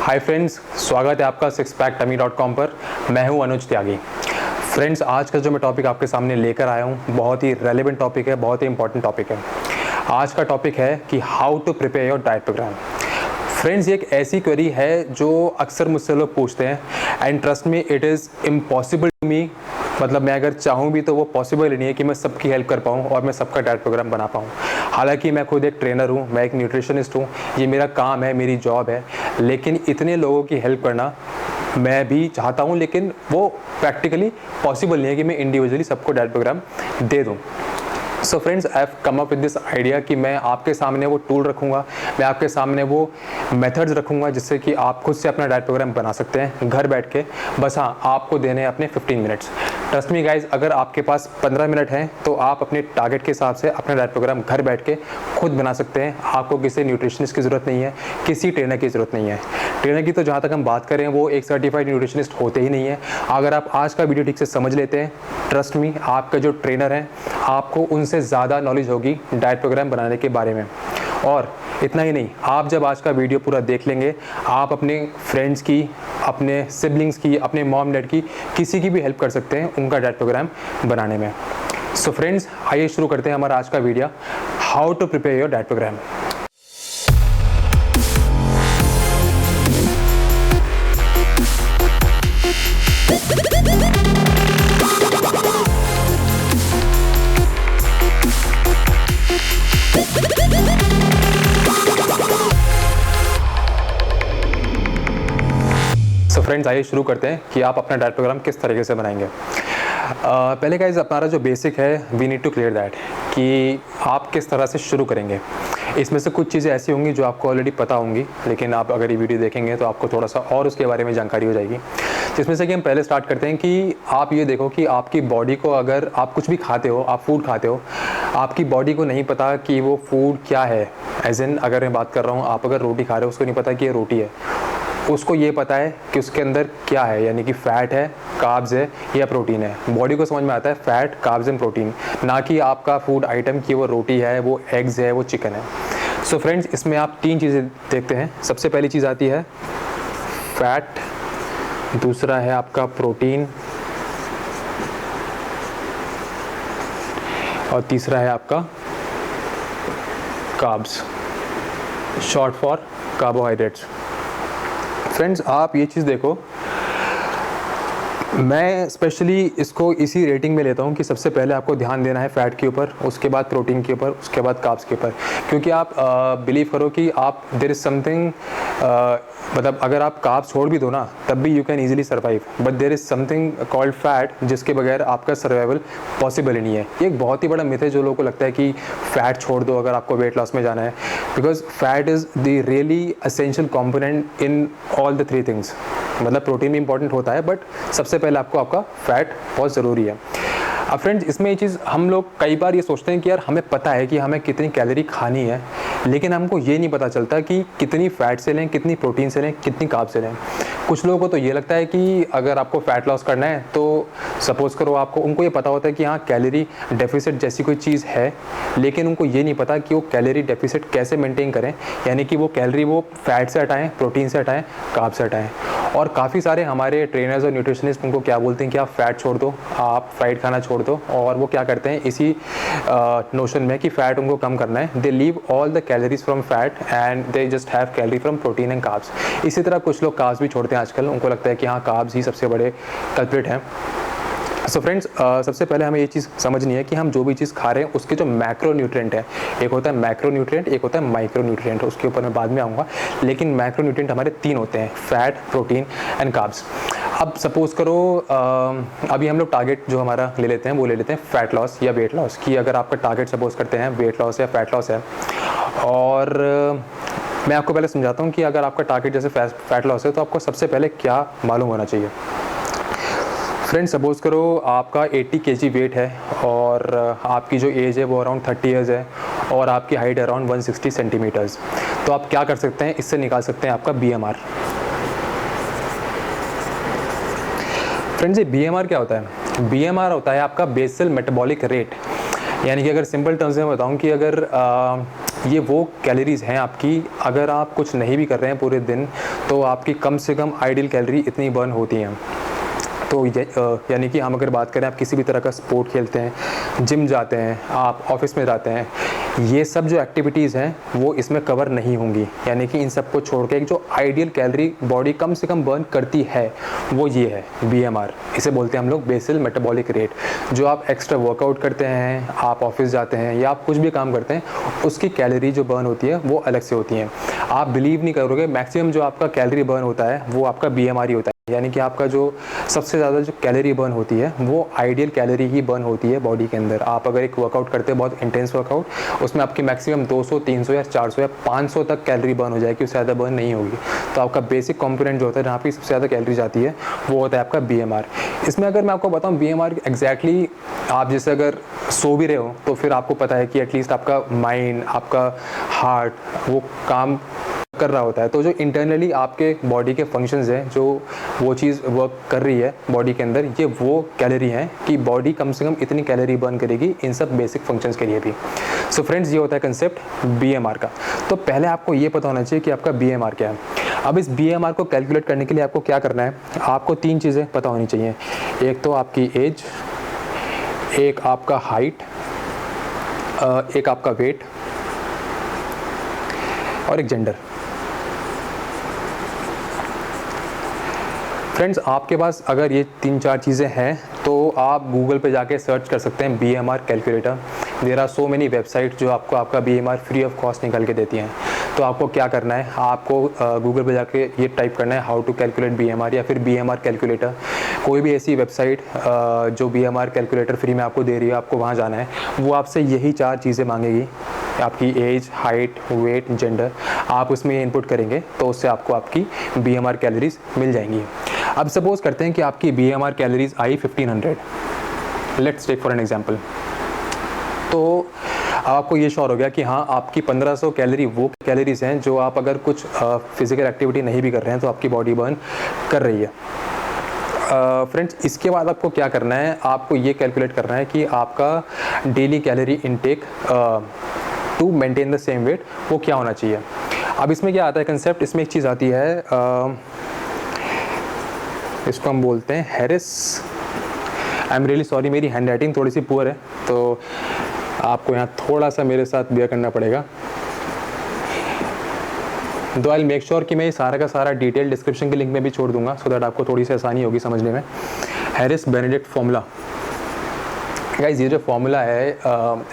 Hi friends, स्वागत है आपका sixpacktummy.com पर। मैं हूं अनुज त्यागी। फ्रेंड्स, आज का जो मैं टॉपिक आपके सामने लेकर आया हूं बहुत ही रेलेवेंट टॉपिक है, बहुत ही इंपॉर्टेंट टॉपिक है। आज का टॉपिक है कि how to prepare your diet program. Friends, ये एक ऐसी क्वेरी है जो अक्सर मुझसे लोग पूछते हैं and trust me, it is impossible to me. मतलब मैं अगर चाहूँ भी तो वो पॉसिबल ही नहीं है कि मैं सबकी हेल्प कर पाऊँ और मैं सबका डाइट प्रोग्राम बना पाऊँ। हालांकि मैं खुद एक ट्रेनर हूँ, मैं एक न्यूट्रिशनिस्ट हूँ, ये मेरा काम है, मेरी जॉब है। लेकिन इतने लोगों की हेल्प करना मैं भी चाहता हूँ, लेकिन वो प्रैक्टिकली पॉसिबल नहीं है कि मैं इंडिविजुअली सबको डाइट प्रोग्राम दे दूँ। So friends, I have come up with this idea कि मैं आपके सामने वो टूल रखूँगा, मैं आपके सामने वो मेथड्स रखूँगा जिससे कि आप खुद से अपना डाइट प्रोग्राम बना सकते हैं घर बैठ के। बस हाँ, आपको देने हैं अपने 15 मिनट्स। ट्रस्ट मी गाइज, अगर आपके पास 15 मिनट हैं तो आप अपने टारगेट के हिसाब से अपना डाइट प्रोग्राम घर बैठ के खुद बना सकते हैं। आपको किसी न्यूट्रिशनिस्ट की ज़रूरत नहीं है, किसी ट्रेनर की ज़रूरत नहीं है। ट्रेनर की तो जहाँ तक हम बात करें वो एक सर्टिफाइड न्यूट्रिशनिस्ट होते ही नहीं है। अगर आप आज का वीडियो ठीक से समझ लेते हैं, ट्रस्ट मी, आपका जो ट्रेनर है आपको उनसे ज़्यादा नॉलेज होगी डाइट प्रोग्राम बनाने के बारे में। और इतना ही नहीं, आप जब आज का वीडियो पूरा देख लेंगे, आप अपने फ्रेंड्स की, अपने सिबलिंग्स की, अपने मॉम डैड की, किसी की भी हेल्प कर सकते हैं उनका डाइट प्रोग्राम बनाने में। सो फ्रेंड्स, आइए शुरू करते हैं हमारा आज का video, how to prepare your diet program. So friends, आइए शुरू करते हैं कि आप अपना डाइट प्रोग्राम किस तरीके से बनाएंगे। पहले गाइस, हमारा जो बेसिक है, we need to clear that कि आप किस तरह से शुरू करेंगे। इसमें से कुछ चीज़ें ऐसी होंगी जो आपको ऑलरेडी पता होंगी, लेकिन आप अगर ये वीडियो देखेंगे तो आपको थोड़ा सा और उसके बारे में जानकारी हो जाएगी। जिसमें से कि हम पहले स्टार्ट करते हैं कि आप ये देखो कि आपकी बॉडी को, अगर आप कुछ भी खाते हो, आप फूड खाते हो, आपकी बॉडी को नहीं पता कि वो फूड क्या है। एज इन, अगर मैं बात कर रहा हूँ, आप अगर रोटी खा रहे हो, उसको नहीं पता कि ये रोटी है। उसको ये पता है कि उसके अंदर क्या है, यानी कि फैट है, कार्ब्स है या प्रोटीन है। बॉडी को समझ में आता है फैट, कार्ब्स एंड प्रोटीन, ना कि आपका फूड आइटम की वो रोटी है, वो एग्स है, वो चिकन है। सो फ्रेंड्स, इसमें आप तीन चीज़ें देखते हैं। सबसे पहली चीज़ आती है फैट, दूसरा है आपका प्रोटीन और तीसरा है आपका carbs, short for carbohydrates. Friends, आप ये चीज़ देखो, मैं स्पेशली इसको इसी रेटिंग में लेता हूँ कि सबसे पहले आपको ध्यान देना है फैट के ऊपर, उसके बाद प्रोटीन के ऊपर, उसके बाद कार्ब्स के ऊपर। क्योंकि आप बिलीव करो कि आप देयर इज़ समथिंग, मतलब अगर आप कार्ब्स छोड़ भी दो ना तब भी you can easily survive, but there is something called fat जिसके बगैर आपका सर्वाइवल पॉसिबल ही नहीं है। ये एक बहुत ही बड़ा मिथ है जो लोगों को लगता है कि फ़ैट छोड़ दो अगर आपको वेट लॉस में जाना है, because fat is the really essential component in all the three things. मतलब प्रोटीन भी इंपॉर्टेंट होता है, बट सबसे पहले आपको आपका फैट बहुत ज़रूरी है। अब फ्रेंड्स, इसमें ये चीज़ हम लोग कई बार ये सोचते हैं कि यार हमें पता है कि हमें कितनी कैलोरी खानी है, लेकिन हमको ये नहीं पता चलता कि कितनी फ़ैट से लें, कितनी प्रोटीन से लें, कितनी कार्ब से लें। कुछ लोगों को तो ये लगता है कि अगर आपको फ़ैट लॉस करना है तो सपोज़ करो आपको, उनको ये पता होता है कि हाँ कैलोरी डेफिसिट जैसी कोई चीज़ है, लेकिन उनको ये नहीं पता कि वो कैलोरी डेफिसिट कैसे मेंटेन करें, यानी कि वो कैलोरी वो फैट से हटाएं, प्रोटीन से हटाएं, कार्ब से हटाएं। और काफ़ी सारे हमारे ट्रेनर्स और न्यूट्रिशनिस्ट उनको क्या बोलते हैं कि आप फ़ैट छोड़ दो, आप फ्राइड खाना छोड़ दो, और वो क्या करते हैं इसी नोशन में कि फ़ैट उनको कम करना है, they leave all the calories from fat and they just have calorie from protein and carbs. इसी तरह कुछ लोग कार्ब्स भी छोड़ते हैं आजकल, उनको लगता है कि हाँ कार्ब्स ही सबसे बड़े कल्प्रिट हैं। सो फ्रेंड्स, सबसे पहले हमें ये चीज़ समझनी है कि हम जो भी चीज़ खा रहे हैं उसके जो मैक्रो न्यूट्रिएंट है, एक होता है मैक्रो न्यूट्रिएंट, एक होता है माइक्रो न्यूट्रिएंट, उसके ऊपर मैं बाद में आऊँगा। लेकिन मैक्रो न्यूट्रिएंट हमारे तीन होते हैं, फैट, प्रोटीन एंड कार्ब्स। अब सपोज़ करो अभी हम लोग टारगेट जो हमारा ले लेते हैं वो ले लेते हैं फैट लॉस या वेट लॉस, कि अगर आपका टारगेट सपोज़ करते हैं वेट लॉस या फैट लॉस है। और मैं आपको पहले समझाता हूँ कि अगर आपका टारगेट जैसे फैट लॉस है तो आपको सबसे पहले क्या मालूम होना चाहिए। फ्रेंड्स, सपोज़ करो आपका 80 kg वेट है और आपकी जो एज है वो अराउंड 30 ईयर्स है और आपकी हाइट अराउंड 160 सेंटीमीटर्स। तो आप क्या कर सकते हैं, इससे निकाल सकते हैं आपका BMR। फ्रेंड्स, ये BMR क्या होता है? BMR होता है आपका बेसल मेटाबॉलिक रेट। यानी कि अगर सिंपल टर्म्स में बताऊं कि अगर ये वो कैलोरीज़ हैं आपकी, अगर आप कुछ नहीं भी कर रहे हैं पूरे दिन तो आपकी कम से कम आइडियल कैलोरी इतनी बर्न होती हैं। तो यानी कि हम अगर बात करें, आप किसी भी तरह का स्पोर्ट खेलते हैं, जिम जाते हैं, आप ऑफिस में जाते हैं, ये सब जो एक्टिविटीज़ हैं वो इसमें कवर नहीं होंगी। यानी कि इन सब को छोड़ के एक जो आइडियल कैलोरी बॉडी कम से कम बर्न करती है वो ये है BMR। इसे बोलते हैं हम लोग बेसल मेटाबॉलिक रेट। जो आप एक्स्ट्रा वर्कआउट करते हैं, आप ऑफिस जाते हैं या आप कुछ भी काम करते हैं, उसकी कैलोरी जो बर्न होती है वो अलग से होती है। आप बिलीव नहीं करोगे, मैक्सिमम जो आपका कैलोरी बर्न होता है वो आपका BMR ही होता है। यानी कि आपका जो सबसे ज़्यादा जो कैलोरी बर्न होती है वो आइडियल कैलोरी ही बर्न होती है बॉडी के अंदर। आप अगर एक वर्कआउट करते हैं, बहुत इंटेंस वर्कआउट, उसमें आपकी मैक्सिमम 200, 300 या 400 या 500 तक कैलोरी बर्न हो जाएगी, उससे ज़्यादा बर्न नहीं होगी। तो आपका बेसिक कंपोनेंट जो होता है, जहाँ पे सबसे ज़्यादा कैलोरी जाती है, वो होता है आपका BMR। इसमें अगर मैं आपको बताऊँ BMR एग्जैक्टली, आप जैसे अगर सो भी रहे हो तो फिर आपको पता है कि एटलीस्ट आपका माइंड, आपका हार्ट वो काम कर रहा होता है। तो जो इंटरनली आपके बॉडी के फंक्शंस हैं, जो वो चीज़ वर्क कर रही है बॉडी के अंदर, ये वो कैलोरी हैं कि बॉडी कम से कम इतनी कैलोरी बर्न करेगी इन सब बेसिक फंक्शंस के लिए भी। सो फ्रेंड्स, ये होता है कंसेप्ट BMR का। तो पहले आपको ये पता होना चाहिए कि आपका BMR क्या है। अब इस BMR को कैलकुलेट करने के लिए आपको क्या करना है, आपको 3 चीज़ें पता होनी चाहिए। एक तो आपकी एज, एक आपका हाइट, एक आपका वेट और एक जेंडर। फ्रेंड्स, आपके पास अगर ये 3-4 चीज़ें हैं तो आप गूगल पे जाके सर्च कर सकते हैं BMR calculator. There are so many website जो आपको आपका BMR फ्री ऑफ कॉस्ट निकाल के देती हैं। तो आपको क्या करना है, आपको गूगल पे जाके ये टाइप करना है हाउ टू कैलकुलेट BMR या फिर BMR कैलकुलेटर। कोई भी ऐसी वेबसाइट जो BMR कैलकुलेटर फ्री में आपको दे रही है, आपको वहाँ जाना है। वो आपसे यही 4 चीज़ें मांगेगी, आपकी एज, हाइट, वेट, जेंडर। आप उसमें इनपुट करेंगे तो उससे आपको आपकी BMR कैलोरीज मिल जाएंगी। अब सपोज करते हैं कि आपकी BMR कैलोरीज आई 1500। Let's take for an example. तो आपको ये श्योर हो गया कि हाँ, आपकी 1500 कैलोरी वो कैलोरीज हैं जो आप अगर कुछ फिजिकल एक्टिविटी नहीं भी कर रहे हैं तो आपकी बॉडी बर्न कर रही है। फ्रेंड्स, इसके बाद आपको क्या करना है, आपको ये कैलकुलेट करना है कि आपका daily calorie intake to maintain the same weight वो क्या होना चाहिए। अब इसमें क्या आता है कंसेप्ट, इसमें एक चीज़ आती है, इसको हम बोलते हैं Harris. I am really sorry, मेरी हैंड राइटिंग थोड़ी सी पुअर है तो आपको यहाँ थोड़ा सा मेरे साथ बियर करना पड़ेगा। तो आई मेक श्योर कि मैं ये सारा का सारा डिटेल डिस्क्रिप्शन के लिंक में भी छोड़ दूंगा, सो दैट आपको थोड़ी सी आसानी होगी समझने में। Harris Benedict formula. गाइस, ये जो फॉर्मूला है,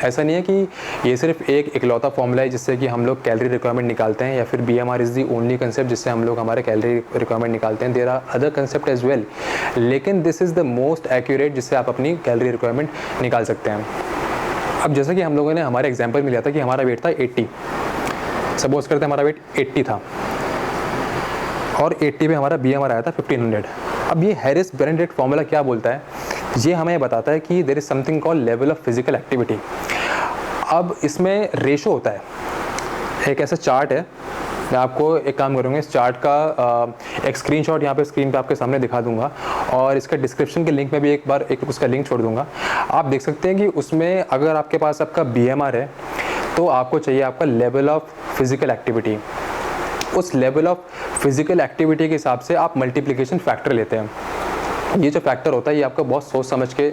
ऐसा नहीं है कि ये सिर्फ एक इकलौता फॉर्मूला है जिससे कि हम लोग कैलोरी रिक्वायरमेंट निकालते हैं, या फिर BMR is the only concept जिससे हम लोग हमारे कैलोरी रिक्वायरमेंट निकालते हैं। There are other concept as well, लेकिन this is the most accurate जिससे आप अपनी कैलोरी रिक्वायरमेंट निकाल सकते हैं। अब जैसा कि हम लोगों ने हमारे एग्जाम्पल में लिया था कि हमारा वेट था 80, सपोज करते हैं हमारा वेट 80 था और 80 पे हमारा BMR आया था 1500। अब ये हैरिस बेनेडिक्ट फॉर्मूला क्या बोलता है, ये हमें बताता है कि there is something called level of physical activity. अब इसमें रेशो होता है, एक ऐसा चार्ट है, मैं आपको एक काम करूँगा, इस चार्ट का एक स्क्रीनशॉट यहाँ पे स्क्रीन पे आपके सामने दिखा दूंगा और इसका डिस्क्रिप्शन के लिंक में भी एक बार उसका लिंक छोड़ दूंगा। आप देख सकते हैं कि उसमें अगर आपके पास आपका BMR है तो आपको चाहिए आपका लेवल ऑफ फिजिकल एक्टिविटी। उस लेवल ऑफ फिजिकल एक्टिविटी के हिसाब से आप मल्टीप्लिकेशन फैक्टर लेते हैं। ये जो फैक्टर होता है ये आपको बहुत सोच समझ के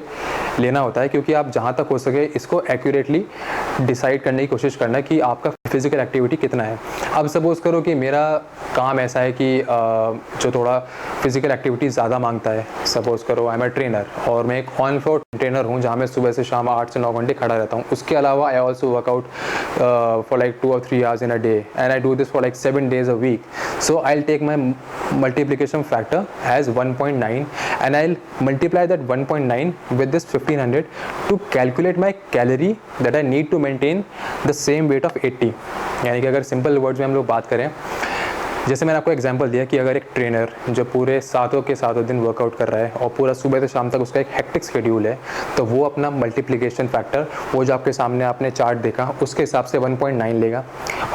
लेना होता है, क्योंकि आप जहाँ तक हो सके इसको एक्यूरेटली डिसाइड करने की कोशिश करना है कि आपका फिजिकल एक्टिविटी कितना है। अब सपोज करो कि मेरा काम ऐसा है कि जो थोड़ा फिजिकल एक्टिविटी ज़्यादा मांगता है, सपोज करो आई एम ए ट्रेनर और मैं एक ऑन फ्लोर ट्रेनर हूँ जहाँ मैं सुबह से शाम 8 से 9 घंटे खड़ा रहता हूँ। उसके अलावा I also workout for like 2 or 3 hours in a day and I do this for like 7 days a week. So I'll take my multiplication factor as 1.9 and I'll multiply that 1.9 with this 1500 to calculate my calorie that I need to maintain the same weight of 80. यानी कि अगर simple words में हम लोग बात करें, जैसे मैंने आपको एग्जांपल दिया कि अगर एक ट्रेनर जो पूरे 7 के 7 दिन वर्कआउट कर रहा है और पूरा सुबह से शाम तक उसका एक हेक्टिक शेड्यूल है, तो वो अपना मल्टीप्लिकेशन फैक्टर, वो जो आपके सामने आपने चार्ट देखा उसके हिसाब से 1.9 लेगा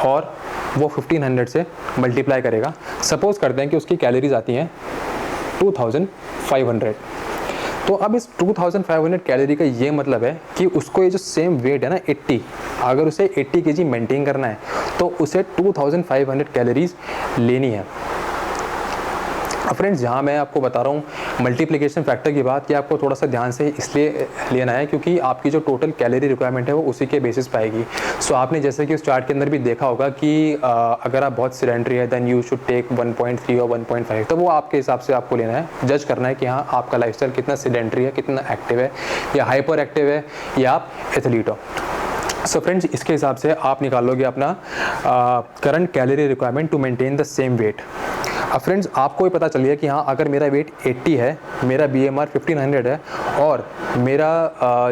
और वो 1500 से मल्टीप्लाई करेगा। सपोज करते हैं कि उसकी कैलोरीज आती हैं 2500। तो अब इस 2500 कैलोरी का ये मतलब है कि उसको ये जो सेम वेट है ना 80, अगर उसे 80 kg मेंटेन करना है तो उसे 2500 कैलोरीज लेनी है। अब फ्रेंड्स, जहाँ मैं आपको बता रहा हूँ मल्टीप्लिकेशन फैक्टर की बात, ये आपको थोड़ा सा ध्यान से इसलिए लेना है क्योंकि आपकी जो टोटल कैलोरी रिक्वायरमेंट है वो उसी के बेसिस पे आएगी। सो आपने जैसे कि उस चार्ट के अंदर भी देखा होगा कि अगर आप बहुत सिडेंट्री है देन यू शुड टेक 1.3 और 1.5, तो वो आपके हिसाब से आपको लेना है, जज करना है कि हाँ आपका लाइफस्टाइल कितना सिडेंट्री है, कितना एक्टिव है, या हाइपर एक्टिव है, या आप एथलीट हो। सो फ्रेंड्स, इसके हिसाब से आप निकालोगे अपना current calorie requirement to maintain the same weight. अब फ्रेंड्स, आपको भी पता चल गया कि हाँ अगर मेरा वेट 80 है, मेरा BMR 1500 है और मेरा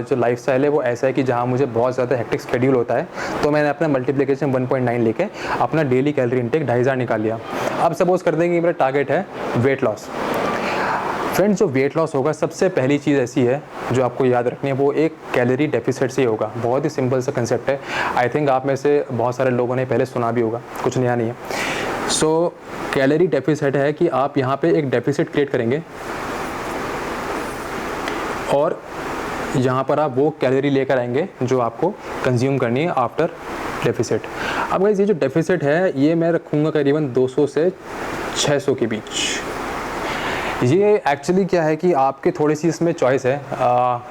जो लाइफस्टाइल है वो ऐसा है कि जहाँ मुझे बहुत ज़्यादा हेक्टिक शेड्यूल होता है, तो मैंने अपना मल्टीप्लिकेशन 1.9 लेके अपना डेली कैलोरी इनटेक 2500 निकाल लिया। अब सपोज कर दें कि मेरा टारगेट है वेट लॉस। फ्रेंड्स, जो वेट लॉस होगा, सबसे पहली चीज़ ऐसी है जो आपको याद रखनी है, वो एक कैलोरी डेफिसिट से ही होगा। बहुत ही सिंपल सा कंसेप्ट है। आई थिंक आप में से बहुत सारे लोगों ने पहले सुना भी होगा, कुछ नया नहीं है। सो कैलोरी डेफिसिट है कि आप यहाँ पे एक डेफिसिट क्रिएट करेंगे और यहाँ पर आप वो कैलोरी लेकर आएंगे जो आपको कंज्यूम करनी है आफ्टर डेफिसिट। अब गाइस, ये जो डेफिसिट है ये मैं रखूँगा करीबन 200 से 600 के बीच। ये एक्चुअली क्या है कि आपके थोड़ी सी इसमें चॉइस है।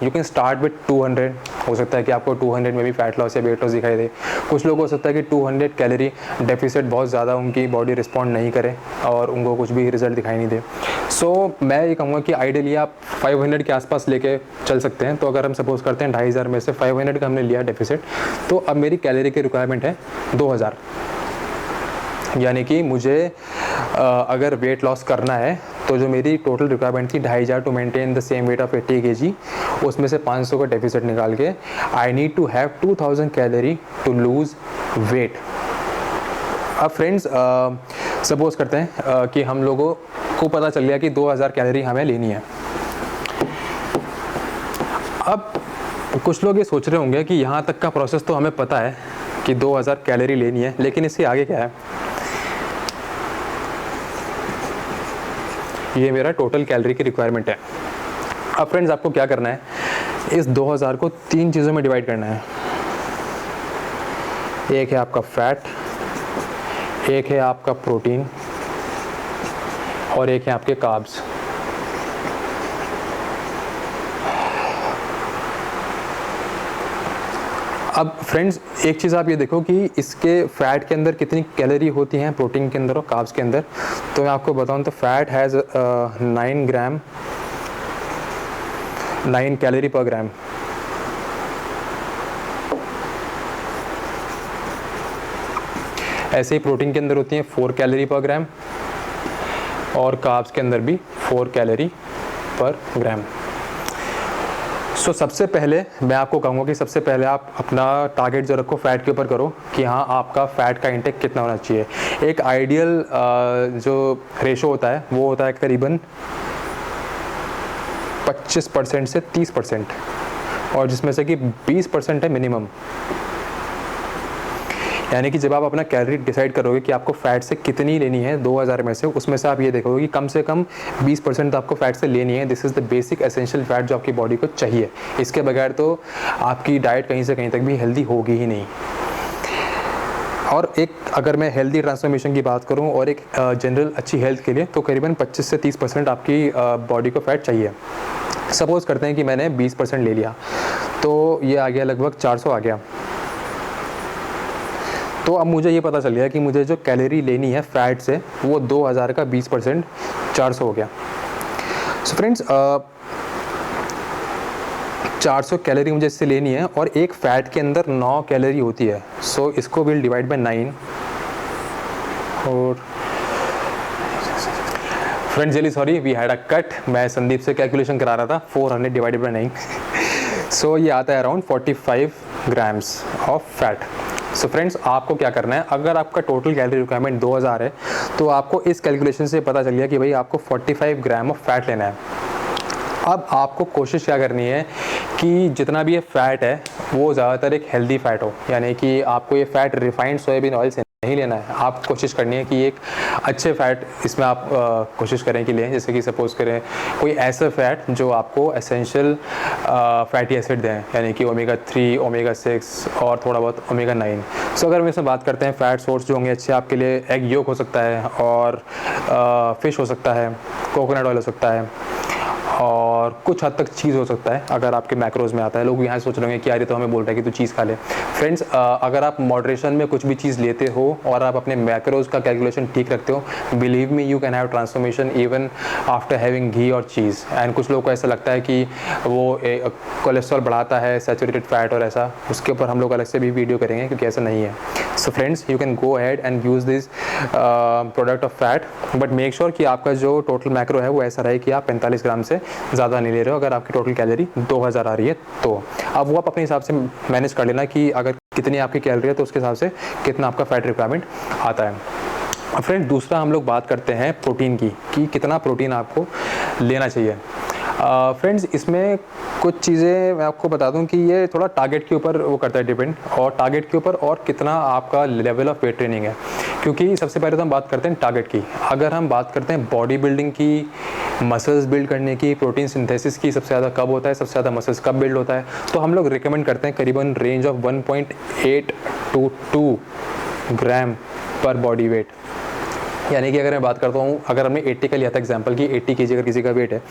You can start with 200। हो सकता है कि आपको 200 में भी फैट लॉस या वेट लॉस दिखाई दे। कुछ लोगों को हो सकता है कि 200 कैलोरी डेफिसिट बहुत ज़्यादा उनकी बॉडी रिस्पॉन्ड नहीं करे और उनको कुछ भी रिजल्ट दिखाई नहीं दे। सो मैं ये कहूँगा कि आइडियली आप 500 के आसपास लेके चल सकते हैं। तो अगर हम सपोज करते हैं 2500 में से 500 का हमने लिया डेफिसिट, तो अब मेरी कैलोरी की रिक्वायरमेंट है 2000। यानी कि मुझे अगर वेट लॉस करना है तो जो मेरी टोटल रिक्वायरमेंट थी 2500 to maintain the same weight of 80 kg, उसमें से 500 का डेफिसिट निकाल के I need to have 2000 calorie to lose weight. अब फ्रेंड्स, सपोज करते हैं कि हम लोगों को पता चल गया कि 2000 कैलोरी हमें लेनी है। अब कुछ लोग ये सोच रहे होंगे कि यहाँ तक का प्रोसेस तो हमें पता है कि 2000 कैलोरी लेनी है, लेकिन इससे आगे क्या है। ये मेरा टोटल कैलोरी की रिक्वायरमेंट है। अब फ्रेंड्स, आपको क्या करना है, इस 2000 को 3 चीज़ों में डिवाइड करना है। एक है आपका फैट, एक है आपका प्रोटीन और एक है आपके कार्ब्स। अब फ्रेंड्स, एक चीज़ आप ये देखो कि इसके फैट के अंदर कितनी कैलोरी होती हैं, प्रोटीन के अंदर और कार्ब्स के अंदर। तो मैं आपको बताऊं तो फैट हैज़ 9 कैलोरी पर ग्राम। ऐसे ही प्रोटीन के अंदर होती हैं 4 कैलोरी पर ग्राम और कार्ब्स के अंदर भी 4 कैलोरी पर ग्राम। सो सबसे पहले मैं आपको कहूँगा कि सबसे पहले आप अपना टारगेट जो रखो फैट के ऊपर करो कि हाँ आपका फ़ैट का इंटेक कितना होना चाहिए। एक आइडियल जो रेशो होता है वो होता है करीबन 25% से 30%, और जिसमें से कि 20% है मिनिमम। यानी कि जब आप अपना कैलोरी डिसाइड करोगे कि आपको फ़ैट से कितनी लेनी है 2000 में से, उसमें से आप ये देखोगे कि कम से कम 20% तो आपको फ़ैट से लेनी है। This is the basic essential fat जो आपकी बॉडी को चाहिए। इसके बगैर तो आपकी डाइट कहीं से कहीं तक भी हेल्दी होगी ही नहीं। और एक अगर मैं हेल्दी ट्रांसफॉर्मेशन की बात करूं और एक जनरल अच्छी हेल्थ के लिए, तो करीबन 25 से 30% आपकी बॉडी को फ़ैट चाहिए। सपोज़ करते हैं कि मैंने 20% ले लिया, तो ये आ गया लगभग 400 आ गया। तो अब मुझे ये पता चल गया कि मुझे जो कैलोरी लेनी है फ़ैट से वो 2000 का 20% 400 हो गया। सो फ्रेंड्स, 400 कैलोरी मुझे इससे लेनी है और एक फ़ैट के अंदर 9 कैलोरी होती है। सो इसको विल डिवाइड बाय 9। और friends, really sorry, we had a cut. मैं संदीप से कैलकुलेशन करा रहा था। 400 डिवाइडेड बाय 9 सो ये आता है around 45 grams of fat. So friends, आपको क्या करना है, अगर आपका टोटल कैलोरी रिक्वायरमेंट 2000 है तो आपको इस कैलकुलेशन से पता चल गया कि भाई आपको 45 ग्राम ऑफ फैट लेना है। अब आपको कोशिश क्या करनी है कि जितना भी ये फ़ैट है वो ज़्यादातर एक हेल्दी फ़ैट हो, यानी कि आपको ये फ़ैट रिफाइंड सोयाबीन ऑयल से नहीं लेना है, आप कोशिश करनी है कि एक अच्छे फैट इसमें आप कोशिश करें कि लें। जैसे कि सपोज़ करें कोई ऐसा फैट जो आपको एसेंशियल फैटी एसिड दें, यानी कि ओमेगा 3, ओमेगा 6 और थोड़ा बहुत ओमेगा 9। सो अगर हम इसमें बात करते हैं फ़ैट सोर्स जो होंगे अच्छे आपके लिए, एग योक हो सकता है और फ़िश हो सकता है, कोकोनट ऑयल हो सकता है और कुछ हद तक चीज़ हो सकता है अगर आपके मैक्रोज में आता है। लोग यहाँ सोच रहे होंगे कि यार ये तो हमें बोल रहा है कि तू चीज़ खा ले। फ्रेंड्स, अगर आप मॉडरेशन में कुछ भी चीज़ लेते हो और आप अपने मैक्रोज का कैलकुलेशन ठीक रखते हो, believe me you can have transformation even after having ghee और चीज़। एंड कुछ लोगों को ऐसा लगता है कि वो कोलेस्ट्रॉल बढ़ाता है, सैचुरेटेड फैट और ऐसा, उसके ऊपर हम लोग अलग से भी वीडियो करेंगे क्योंकि ऐसा नहीं है। So friends, you can go ahead and use this product of fat, but make sure कि आपका जो टोटल मैक्रो है वो ऐसा रहे कि आप 45 ग्राम से ज़्यादा नहीं ले रहे हो। अगर आपकी टोटल कैलोरी 2000 आ रही है तो अब वो आप अपने हिसाब से मैनेज कर लेना कि अगर कितनी आपकी कैलोरी है तो उसके हिसाब से कितना आपका फैट रिक्वायरमेंट आता है। फ्रेंड, दूसरा हम लोग बात करते हैं प्रोटीन की कि कितना प्रोटीन आपको लेना चाहिए। फ्रेंड्स, इसमें कुछ चीज़ें मैं आपको बता दूं कि ये थोड़ा टारगेट के ऊपर वो करता है डिपेंड, और टारगेट के ऊपर और कितना आपका लेवल ऑफ वेट ट्रेनिंग है। क्योंकि सबसे पहले तो हम बात करते हैं टारगेट की। अगर हम बात करते हैं बॉडी बिल्डिंग की, मसल्स बिल्ड करने की, प्रोटीन सिंथेसिस की, सबसे ज़्यादा कब होता है, सबसे ज़्यादा मसल्स कब बिल्ड होता है, तो हम लोग रिकमेंड करते हैं करीबन रेंज ऑफ 1.8 to 2 ग्राम पर बॉडी वेट। यानी कि अगर मैं बात करता हूँ, अगर हमने 80 का लिया था एग्जांपल कि 80 kg अगर किसी का वेट है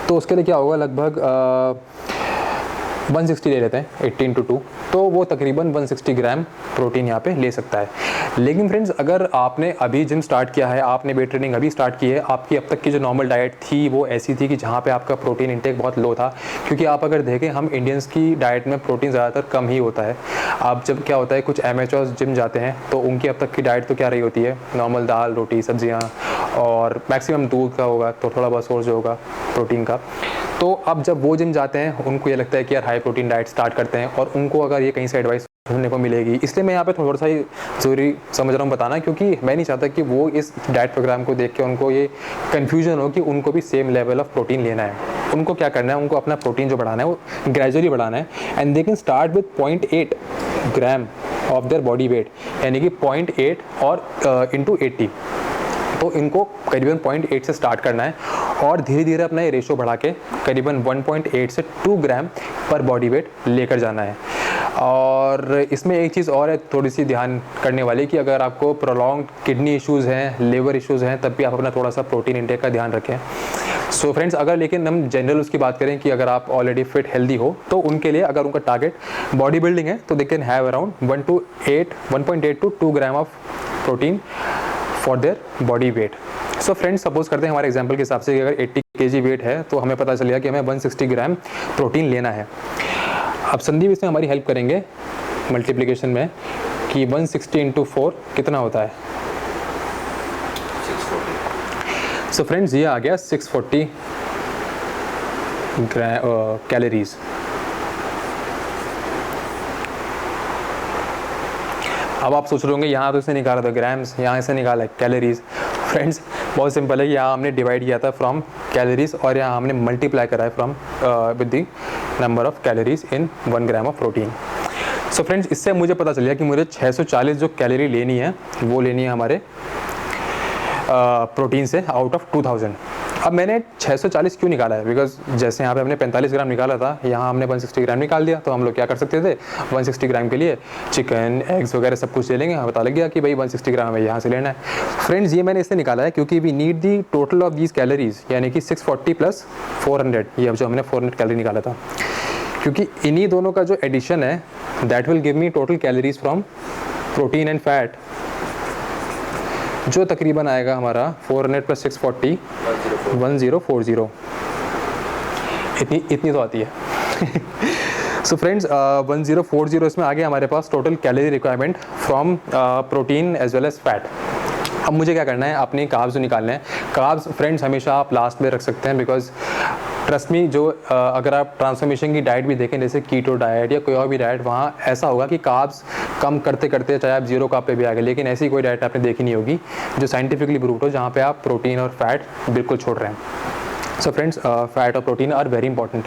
तो उसके लिए क्या होगा, लगभग 160 ले लेते हैं 80 into 2, तो वो तकरीबन 160 ग्राम प्रोटीन यहाँ पे ले सकता है। लेकिन फ्रेंड्स, अगर आपने अभी जिम स्टार्ट किया है, आपने वेट ट्रेनिंग अभी स्टार्ट की है, आपकी अब तक की जो नॉर्मल डाइट थी वो ऐसी थी कि जहाँ पे आपका प्रोटीन इंटेक बहुत लो था। क्योंकि आप अगर देखें, हम इंडियंस की डाइट में प्रोटीन ज़्यादातर कम ही होता है। आप जब क्या होता है, कुछ एमेचर्स जिम जाते हैं तो उनकी अब तक की डाइट तो क्या रही होती है, नॉर्मल दाल रोटी सब्जियाँ और मैक्सिमम दूध का होगा, तो थोड़ा बहुत सोर्स जो होगा प्रोटीन का। तो अब जब वो जिम जाते हैं उनको ये लगता है कि यार हाई प्रोटीन डाइट स्टार्ट करते हैं, और उनको अगर ये कहीं से एडवाइस सुनने को मिलेगी, इसलिए मैं यहाँ पे थोड़ा सा ही ज़रूरी समझ रहा हूँ बताना, क्योंकि मैं नहीं चाहता कि वो इस डाइट प्रोग्राम को देख के उनको ये कन्फ्यूजन हो कि उनको भी सेम लेवल ऑफ प्रोटीन लेना है। उनको क्या करना है, उनको अपना प्रोटीन जो बढ़ाना है वो ग्रेजुअली बढ़ाना है, and they can start with 0.8 gram of their body weight, यानी कि 0.8 और इंटू 80। तो इनको करीबन 0.8 से स्टार्ट करना है और धीरे धीरे अपना ये रेशो बढ़ा के करीबन 1.8 से 2 ग्राम पर बॉडी वेट लेकर जाना है। और इसमें एक चीज़ और है थोड़ी सी ध्यान करने वाली, कि अगर आपको प्रोलॉन्ग किडनी इश्यूज़ हैं, लिवर इश्यूज़ हैं, तब भी आप अपना थोड़ा सा प्रोटीन इंटेक का ध्यान रखें। सो फ्रेंड्स, अगर लेकिन हम जनरल उसकी बात करें कि अगर आप ऑलरेडी फिट हेल्दी हो, तो उनके लिए अगर उनका टारगेट बॉडी बिल्डिंग है तो they can have around 1.8 to 2 gram of protein for their body weight. So friends, suppose करते हैं हमारे एग्जांपल के हिसाब से अगर 80 kg वेट है तो हमें पता चल गया कि हमें 160 ग्राम प्रोटीन लेना है। अब संदीप इसमें हमारी हेल्प करेंगे मल्टीप्लिकेशन में कि 160 into 4 कितना होता है। 640। सो फ्रेंड्स, ये आ गया 640 कैलोरीज। अब आप सोच रहे होंगे यहाँ तो इसने निकाला था ग्राम्स, यहाँ से निकाला है कैलोरीज। फ्रेंड्स, बहुत सिंपल है, यहाँ हमने डिवाइड किया था फ्रॉम कैलोरीज और यहाँ हमने मल्टीप्लाई करा है from with the number of calories in 1 gram of protein. So friends, इससे मुझे पता चल गया कि मुझे 640 जो कैलोरी लेनी है वो लेनी है हमारे प्रोटीन से आउट ऑफ 2000। अब मैंने 640 क्यों निकाला है, बिकॉज जैसे यहाँ पे हमने 45 ग्राम निकाला था, यहाँ हमने 160 ग्राम निकाल दिया, तो हम लोग क्या कर सकते थे, 160 ग्राम के लिए चिकन एग्स वगैरह सब कुछ ले लेंगे। हमें पता लग गया कि भाई 160 ग्राम हमें यहाँ से लेना है। फ्रेंड्स, ये मैंने इससे निकाला है क्योंकि we need the total of these calories, यानी कि 640 प्लस 400, ये अब जो हमने 400 कैलोरी निकाला था, क्योंकि इन्हीं दोनों का जो एडिशन है that will give me total calories from protein and fat, जो तकरीबन आएगा हमारा 400 प्लस 640 1040। इतनी तो आती है। सो फ्रेंड्स, 1040 इसमें आ गया हमारे पास total calorie requirement from protein as well as fat. अब मुझे क्या करना है, अपने कार्ब्स निकालने हैं। कार्ब्स फ्रेंड्स हमेशा आप लास्ट में रख सकते हैं, बिकॉज ट्रस्ट मी, जो अगर आप ट्रांसफॉर्मेशन की डाइट भी देखें, जैसे कीटो डाइट या कोई और भी डाइट, वहाँ ऐसा होगा कि कार्ब्स कम करते करते चाहे आप जीरो कार्ब पे भी आ गए, लेकिन ऐसी कोई डाइट आपने देखी नहीं होगी जो साइंटिफिकली प्रूव्ड हो, जहाँ पे आप प्रोटीन और फैट बिल्कुल छोड़ रहे हैं। सो फ्रेंड्स, फैट और प्रोटीन आर वेरी इंपॉर्टेंट।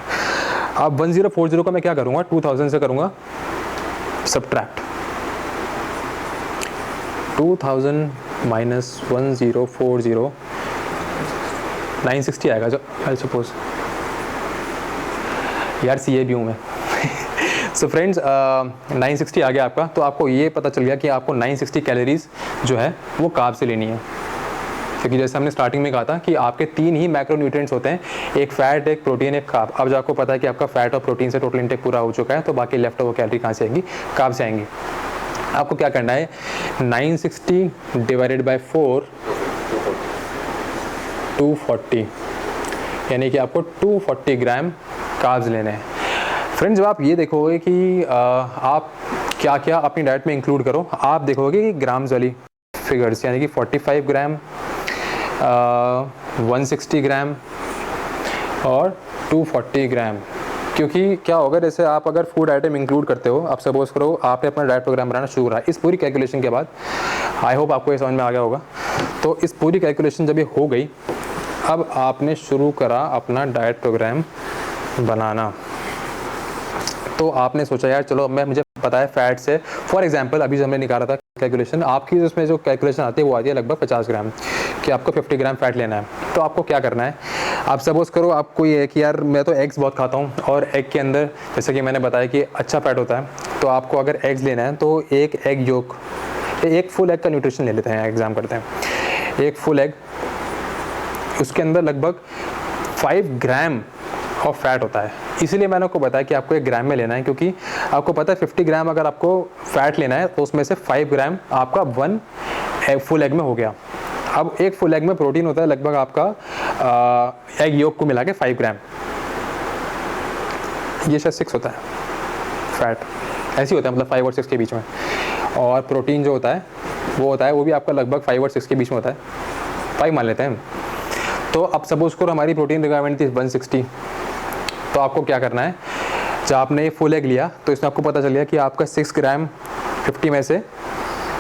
अब 1040 का मैं क्या करूँगा, 2000 से करूँगा सब्ट्रैक्ट। 2000 माइनस 1040 960 आएगा जो आई सपोज। यार सी ए भी हूँ मैं। सो फ्रेंड्स 960 आ गया आपका। तो आपको ये पता चल गया कि आपको 960 कैलोरीज जो है वो कार्ब से लेनी है, क्योंकि जैसे हमने स्टार्टिंग में कहा था कि आपके 3 ही मैक्रोन्यूट्रिएंट्स होते हैं, एक फैट, एक प्रोटीन, एक कार्ब। अब जो आपको पता है कि आपका फैट और प्रोटीन से टोटल इंटेक पूरा हो चुका है, तो बाकी लेफ्ट ओवर कैलोरी कहाँ से आएंगी? कार्ब से आएंगी। आपको क्या करना है, 960 डिवाइडेड बाई 4 240, यानी कि आपको 240 ग्राम कार्ब्स लेने हैं। फ्रेंड्स, जब आप ये देखोगे कि आप क्या क्या अपनी डाइट में इंक्लूड करो, आप देखोगे कि ग्राम्स वाली फिगर्स, यानी कि 45 ग्राम, 160 ग्राम और 240 ग्राम। क्योंकि क्या होगा, जैसे आप अगर फूड आइटम इंक्लूड करते हो, आप सपोज करो आपने अपना डाइट प्रोग्राम बनाना शुरू करा, इस पूरी कैलकुलेशन के बाद, आई होप आपको ये समझ में आ गया होगा। तो इस पूरी कैलकुलेशन जब ये हो गई, अब आपने शुरू करा अपना डाइट प्रोग्राम बनाना। तो आपने सोचा यार चलो मुझे पता है फैट से, फॉर एग्जांपल अभी जो हमने निकाला था कैलकुलेशन, आपकी उसमें जो कैलकुलेशन आती है वो आती है लगभग 50 ग्राम, कि आपको 50 ग्राम फैट लेना है। तो आपको क्या करना है, आप सपोज करो आपको ये है कि यार मैं तो एग्स बहुत खाता हूँ, और एग के अंदर जैसे कि मैंने बताया कि अच्छा फैट होता है, तो आपको अगर एग्स लेना है तो एक एग योक, एक फुल एग का न्यूट्रिशन ले लेते हैं, एग्जाम करते हैं। एक फुल एग, उसके अंदर लगभग 5 ग्राम ऑफ फैट होता है। इसीलिए मैंने आपको बताया कि आपको 1 ग्राम में लेना है, क्योंकि आपको पता है 50 ग्राम अगर आपको फैट लेना है तो उसमें से 5 ग्राम आपका 1 फुल एग में हो गया। अब एक फुल एग में प्रोटीन होता है लगभग आपका एग योक को मिला के 5 ग्राम, ये शायद 6 होता है फैट, ऐसे ही होता है, मतलब 5 और 6 के बीच में। और प्रोटीन जो होता है वो भी आपका लगभग 5 और 6 के बीच में होता है, 5 मान लेते हैं। तो अब सपोज करो हमारी प्रोटीन रिक्वायरमेंट थी 160, तो आपको क्या करना है, जब आपने ये फुल एग लिया तो इसमें आपको पता चल गया कि आपका 6 ग्राम 50 में से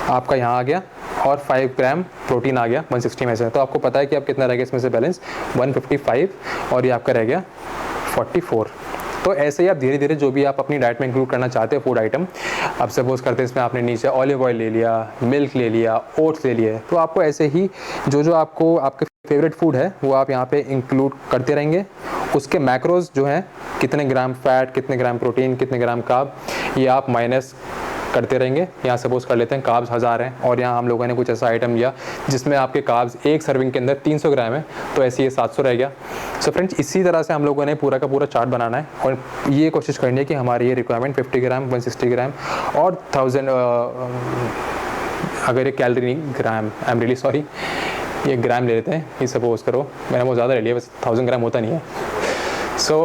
आपका यहाँ आ गया, और 5 ग्राम प्रोटीन आ गया 160 में से। तो आपको पता है कि आप कितना रह गया इसमें से बैलेंस, 155, और ये आपका रह गया 44। तो ऐसे ही आप धीरे धीरे जो भी आप अपनी डाइट में इंक्लूड करना चाहते हो फूड आइटम, अब सपोज करते हैं इसमें आपने नीचे ऑलिव ऑयल ले लिया, मिल्क ले लिया, ओट्स ले लिए, तो आपको ऐसे ही जो आपको आपके फेवरेट फूड है वो आप यहाँ पे इंक्लूड करते रहेंगे। उसके मैक्रोज जो हैं, कितने ग्राम फैट, कितने ग्राम प्रोटीन, कितने ग्राम कार्ब, ये आप माइनस करते रहेंगे। यहाँ सपोज कर लेते हैं कार्ब्स 1000 हैं, और यहाँ हम लोगों ने कुछ ऐसा आइटम लिया जिसमें आपके कार्ब्स एक सर्विंग के अंदर 300 ग्राम है, तो ऐसे ये 700 रह गया। सो फ्रेंड्स, इसी तरह से हम लोगों ने पूरा का पूरा चार्ट बनाना है, और ये कोशिश करनी है कि हमारी ये रिक्वायरमेंट 50 ग्राम, 160 ग्राम और 1000, अगर ये कैलोरी नहीं ग्राम, आई एम रियली सॉरी, ये ग्राम ले लेते हैं, ये सपोज करो मैंने बहुत ज़्यादा ले लिया, बस 1000 ग्राम होता नहीं है। सो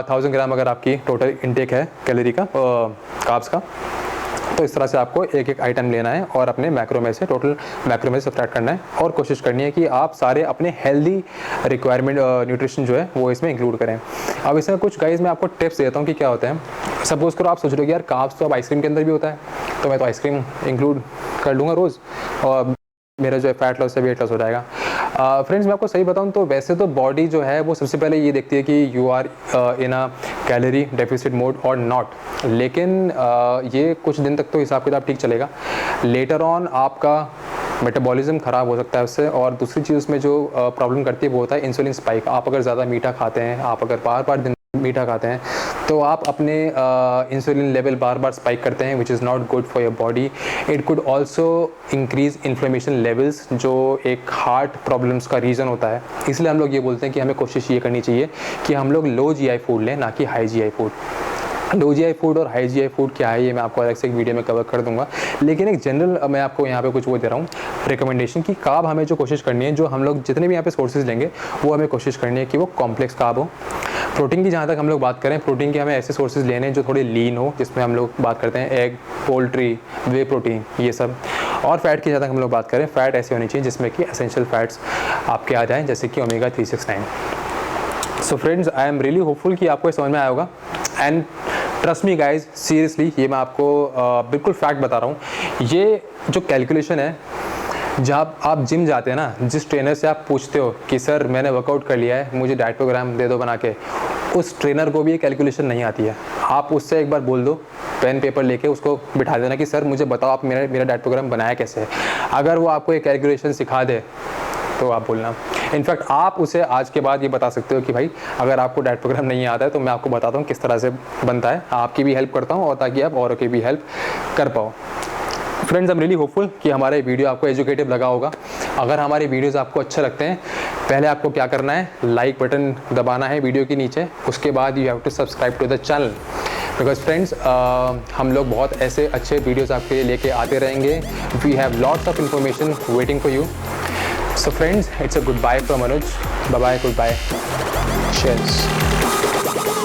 1000 ग्राम अगर आपकी टोटल इंटेक है कैलोरी का, कार्ब्स का, तो इस तरह से आपको एक एक आइटम लेना है और अपने मैक्रो में से, टोटल मैक्रो में से सब्ट्रैक्ट करना है, और कोशिश करनी है कि आप सारे अपने हेल्दी रिक्वायरमेंट न्यूट्रिशन जो है वो इसमें इंक्लूड करें। अब इसमें कुछ गाइस मैं आपको टिप्स देता हूँ कि क्या होता है। सपोज करो आप सोच रहे हो कि यार कार्ब्स तो अब आइसक्रीम के अंदर भी होता है, तो मैं तो आइसक्रीम इंक्लूड कर लूँगा रोज़, और मेरा जो है फैट लॉस से वेट लॉस हो जाएगा। फ्रेंड्स, मैं आपको सही बताऊं तो वैसे तो बॉडी जो है वो सबसे पहले ये देखती है कि you are in a calorie deficit mode और नॉट, लेकिन ये कुछ दिन तक तो हिसाब किताब ठीक चलेगा। लेटर ऑन आपका मेटाबॉलिज्म ख़राब हो सकता है उससे, और दूसरी चीज़ उसमें जो प्रॉब्लम करती है वो होता है इंसुलिन स्पाइक। आप अगर ज़्यादा मीठा खाते हैं, आप अगर बार बार दिन मीठा खाते हैं, तो आप अपने इंसुलिन लेवल बार बार स्पाइक करते हैं, which is not good for your body. It could also increase inflammation levels, जो एक हार्ट प्रॉब्लम्स का रीज़न होता है। इसलिए हम लोग ये बोलते हैं कि हमें कोशिश ये करनी चाहिए कि हम लोग लो जीआई फूड लें, ना कि high GI food. Low GI food और हाई जीआई फूड क्या है ये मैं आपको अलग से एक वीडियो में कवर कर दूंगा, लेकिन एक जनरल मैं आपको यहाँ पे कुछ वो दे रहा हूँ रिकमेंडेशन कि कार्ब हमें जो कोशिश करनी है, जो हम लोग जितने भी यहाँ पे सोर्सेज लेंगे वो हमें कोशिश करनी है कि वो कॉम्प्लेक्स कार्ब हो। प्रोटीन की जहाँ तक हम लोग बात करें, प्रोटीन के हमें ऐसे सोर्सेज लेने हैं जो थोड़े लीन हो, जिसमें हम लोग बात करते हैं एग, पोल्ट्री, वे प्रोटीन, ये सब। और फैट की जहाँ तक हम लोग बात करें, फैट ऐसी होनी चाहिए जिसमें कि एसेंशियल फैट्स आपके आ जाएँ, जैसे कि omega 369। So friends, I am really hopeful कि आपको समझ में आया होगा, and trust me guys, seriously ये मैं आपको बिल्कुल फैक्ट बता रहा हूँ। ये जो कैलकुलेशन है, जब आप जिम जाते हैं ना, जिस ट्रेनर से आप पूछते हो कि सर मैंने वर्कआउट कर लिया है, मुझे डाइट प्रोग्राम दे दो बना के, उस ट्रेनर को भी ये कैलकुलेशन नहीं आती है। आप उससे एक बार बोल दो, पेन पेपर लेके उसको बिठा देना कि सर मुझे बताओ आप मेरा डाइट प्रोग्राम बनाया कैसे है। अगर वो आपको एक कैलकुलेशन सिखा दे तो आप बोलना। इनफैक्ट आप उसे आज के बाद ये बता सकते हो कि भाई अगर आपको डाइट प्रोग्राम नहीं आता है तो मैं आपको बताता हूँ किस तरह से बनता है, आपकी भी हेल्प करता हूँ और ताकि आप औरों की भी हेल्प कर पाओ। Friends, I am really hopeful कि हमारा ये वीडियो आपको एजुकेटिव लगा होगा। अगर हमारे वीडियोस आपको अच्छे लगते हैं, पहले आपको क्या करना है, लाइक बटन दबाना है वीडियो के नीचे, उसके बाद you have to subscribe to the channel, because friends हम लोग बहुत ऐसे अच्छे वीडियोस आपके लिए लेके आते रहेंगे। We have lots of information waiting for you. So friends, it's a goodbye from Anuj. Bye bye, goodbye, cheers।